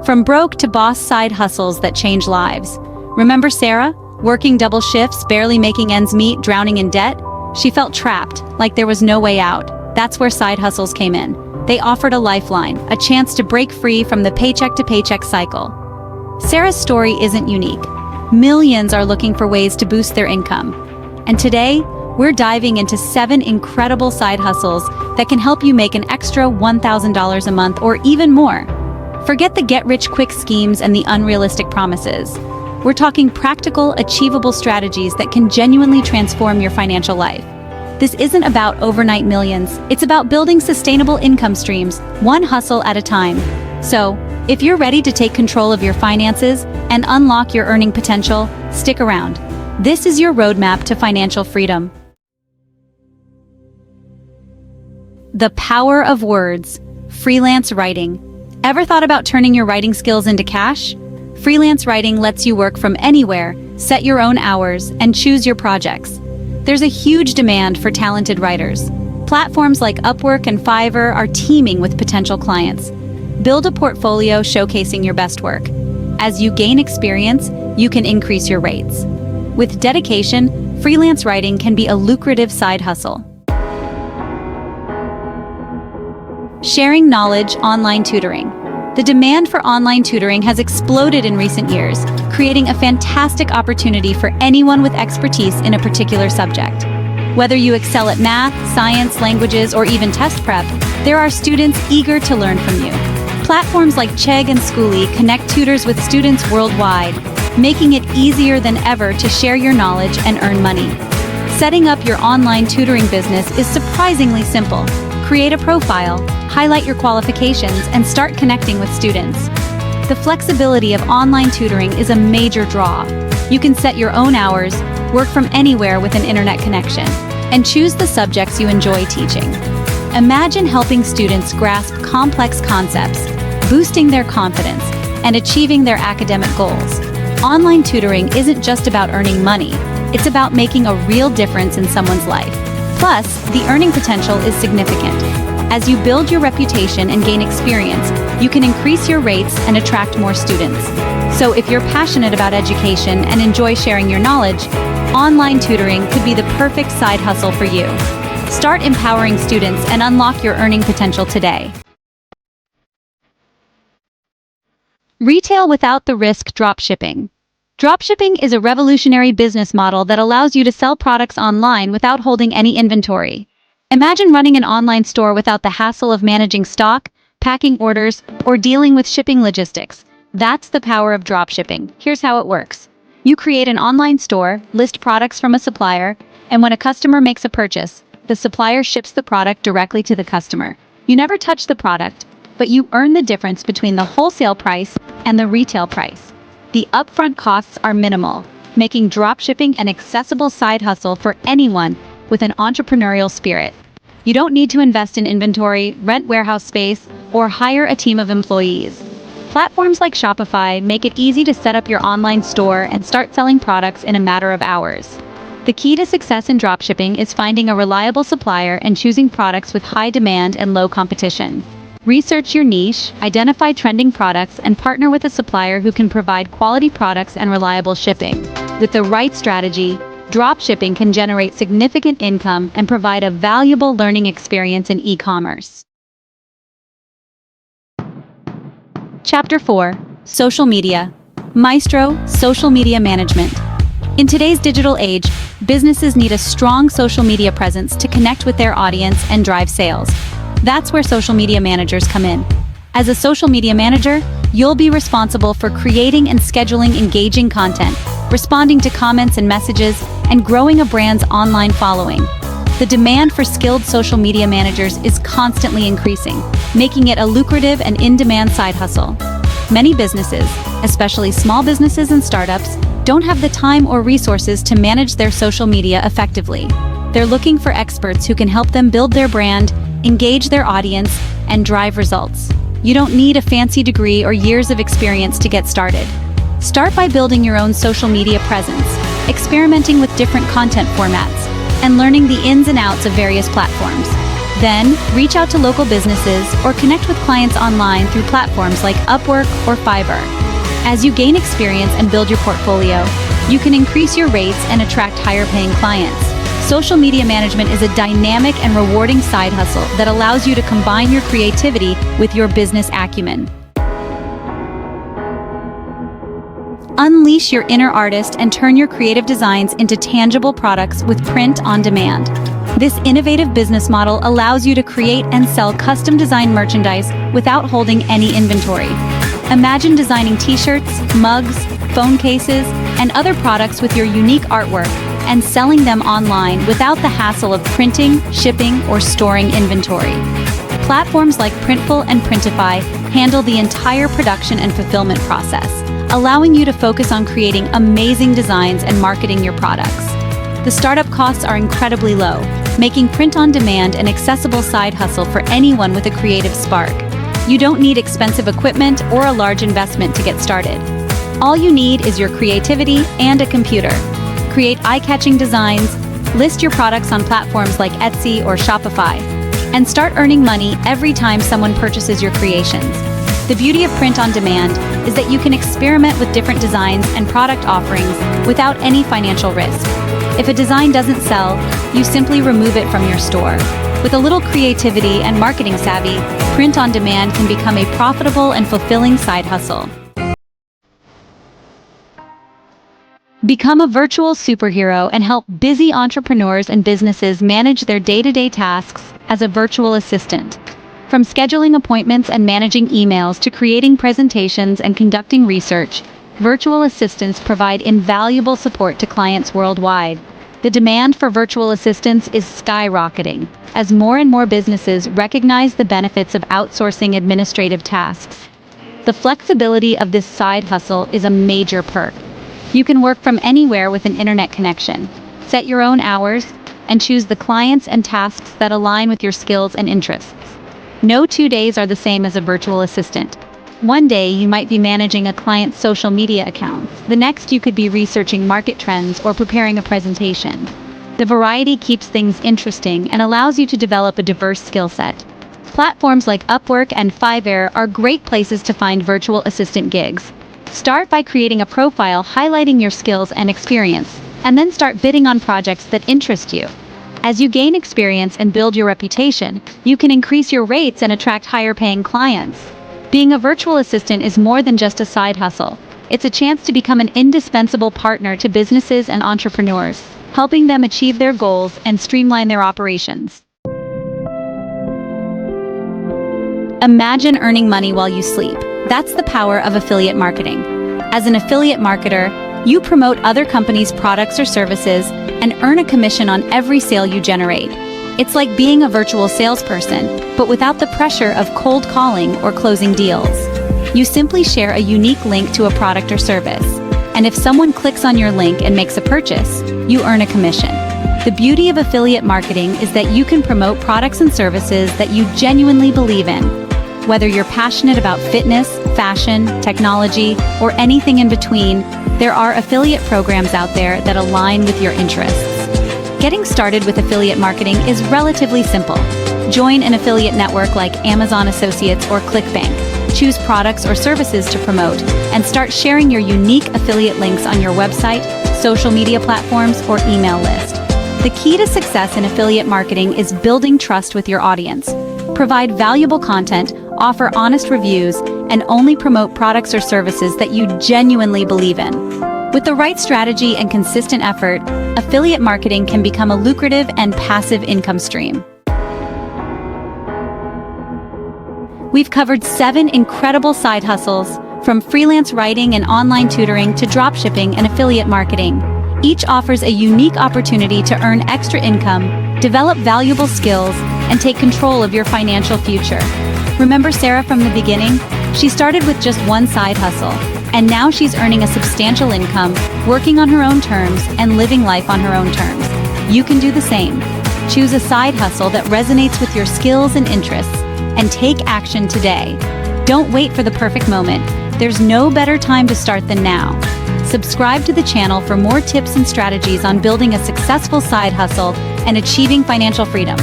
From broke to boss side hustles that change lives. Remember Sarah? Working double shifts, barely making ends meet, drowning in debt? She felt trapped, like there was no way out. That's where side hustles came in. They offered a lifeline, a chance to break free from the paycheck-to-paycheck cycle. Sarah's story isn't unique. Millions are looking for ways to boost their income. And today, we're diving into 7 incredible side hustles that can help you make an extra $1,000 a month or even more. Forget the get-rich-quick schemes and the unrealistic promises. We're talking practical, achievable strategies that can genuinely transform your financial life. This isn't about overnight millions, it's about building sustainable income streams, one hustle at a time. So, if you're ready to take control of your finances and unlock your earning potential, stick around. This is your roadmap to financial freedom. The power of words. Freelance writing. Ever thought about turning your writing skills into cash? Freelance writing lets you work from anywhere, set your own hours, and choose your projects. There's a huge demand for talented writers. Platforms like Upwork and Fiverr are teeming with potential clients. Build a portfolio showcasing your best work. As you gain experience, you can increase your rates. With dedication, freelance writing can be a lucrative side hustle. Sharing knowledge, online tutoring. The demand for online tutoring has exploded in recent years, creating a fantastic opportunity for anyone with expertise in a particular subject. Whether you excel at math, science, languages, or even test prep, there are students eager to learn from you. Platforms like Chegg and Schoolly connect tutors with students worldwide, making it easier than ever to share your knowledge and earn money. Setting up your online tutoring business is surprisingly simple. Create a profile, highlight your qualifications, and start connecting with students. The flexibility of online tutoring is a major draw. You can set your own hours, work from anywhere with an internet connection, and choose the subjects you enjoy teaching. Imagine helping students grasp complex concepts, boosting their confidence, and achieving their academic goals. Online tutoring isn't just about earning money, it's about making a real difference in someone's life. Plus, the earning potential is significant. As you build your reputation and gain experience, you can increase your rates and attract more students. So if you're passionate about education and enjoy sharing your knowledge, online tutoring could be the perfect side hustle for you. Start empowering students and unlock your earning potential today. Retail without the risk. Dropshipping. Dropshipping is a revolutionary business model that allows you to sell products online without holding any inventory. Imagine running an online store without the hassle of managing stock, packing orders, or dealing with shipping logistics. That's the power of dropshipping. Here's how it works. You create an online store, list products from a supplier, and when a customer makes a purchase, the supplier ships the product directly to the customer. You never touch the product, but you earn the difference between the wholesale price and the retail price. The upfront costs are minimal, making dropshipping an accessible side hustle for anyone with an entrepreneurial spirit. You don't need to invest in inventory, rent warehouse space, or hire a team of employees. Platforms like Shopify make it easy to set up your online store and start selling products in a matter of hours. The key to success in dropshipping is finding a reliable supplier and choosing products with high demand and low competition. Research your niche, identify trending products, and partner with a supplier who can provide quality products and reliable shipping. With the right strategy, dropshipping can generate significant income and provide a valuable learning experience in e-commerce. Chapter 4. Social Media. Maestro, Social Media Management. In today's digital age, businesses need a strong social media presence to connect with their audience and drive sales. That's where social media managers come in. As a social media manager, you'll be responsible for creating and scheduling engaging content, responding to comments and messages, and growing a brand's online following. The demand for skilled social media managers is constantly increasing, making it a lucrative and in-demand side hustle. Many businesses, especially small businesses and startups, don't have the time or resources to manage their social media effectively. They're looking for experts who can help them build their brand, engage their audience, and drive results. You don't need a fancy degree or years of experience to get started. Start by building your own social media presence, experimenting with different content formats, and learning the ins and outs of various platforms. Then, reach out to local businesses or connect with clients online through platforms like Upwork or Fiverr. As you gain experience and build your portfolio, you can increase your rates and attract higher-paying clients. Social media management is a dynamic and rewarding side hustle that allows you to combine your creativity with your business acumen. Unleash your inner artist and turn your creative designs into tangible products with print on demand. This innovative business model allows you to create and sell custom-designed merchandise without holding any inventory. Imagine designing t-shirts, mugs, phone cases, and other products with your unique artwork and selling them online without the hassle of printing, shipping, or storing inventory. Platforms like Printful and Printify handle the entire production and fulfillment process, allowing you to focus on creating amazing designs and marketing your products. The startup costs are incredibly low, making print on demand an accessible side hustle for anyone with a creative spark. You don't need expensive equipment or a large investment to get started. All you need is your creativity and a computer. Create eye-catching designs, list your products on platforms like Etsy or Shopify, and start earning money every time someone purchases your creations. The beauty of print on demand is that you can experiment with different designs and product offerings without any financial risk. If a design doesn't sell, you simply remove it from your store. With a little creativity and marketing savvy, print on demand can become a profitable and fulfilling side hustle. Become a virtual superhero and help busy entrepreneurs and businesses manage their day-to-day tasks as a virtual assistant. From scheduling appointments and managing emails to creating presentations and conducting research, virtual assistants provide invaluable support to clients worldwide. The demand for virtual assistants is skyrocketing as more and more businesses recognize the benefits of outsourcing administrative tasks. The flexibility of this side hustle is a major perk. You can work from anywhere with an internet connection, set your own hours, and choose the clients and tasks that align with your skills and interests. No 2 days are the same as a virtual assistant. One day you might be managing a client's social media accounts. The next you could be researching market trends or preparing a presentation. The variety keeps things interesting and allows you to develop a diverse skill set. Platforms like Upwork and Fiverr are great places to find virtual assistant gigs. Start by creating a profile highlighting your skills and experience, and then start bidding on projects that interest you. As you gain experience and build your reputation, you can increase your rates and attract higher-paying clients. Being a virtual assistant is more than just a side hustle. It's a chance to become an indispensable partner to businesses and entrepreneurs, helping them achieve their goals and streamline their operations. Imagine earning money while you sleep. That's the power of affiliate marketing. As an affiliate marketer, you promote other companies' products or services and earn a commission on every sale you generate. It's like being a virtual salesperson, but without the pressure of cold calling or closing deals. You simply share a unique link to a product or service, and if someone clicks on your link and makes a purchase, you earn a commission. The beauty of affiliate marketing is that you can promote products and services that you genuinely believe in. Whether you're passionate about fitness, fashion, technology, or anything in between, there are affiliate programs out there that align with your interests. Getting started with affiliate marketing is relatively simple. Join an affiliate network like Amazon Associates or ClickBank. Choose products or services to promote, and start sharing your unique affiliate links on your website, social media platforms, or email list. The key to success in affiliate marketing is building trust with your audience. Provide valuable content, offer honest reviews, and only promote products or services that you genuinely believe in. With the right strategy and consistent effort, affiliate marketing can become a lucrative and passive income stream. We've covered 7 incredible side hustles, from freelance writing and online tutoring to dropshipping and affiliate marketing. Each offers a unique opportunity to earn extra income, develop valuable skills, and take control of your financial future. Remember Sarah from the beginning? She started with just one side hustle, and now she's earning a substantial income, working on her own terms, and living life on her own terms. You can do the same. Choose a side hustle that resonates with your skills and interests, and take action today. Don't wait for the perfect moment. There's no better time to start than now. Subscribe to the channel for more tips and strategies on building a successful side hustle and achieving financial freedom.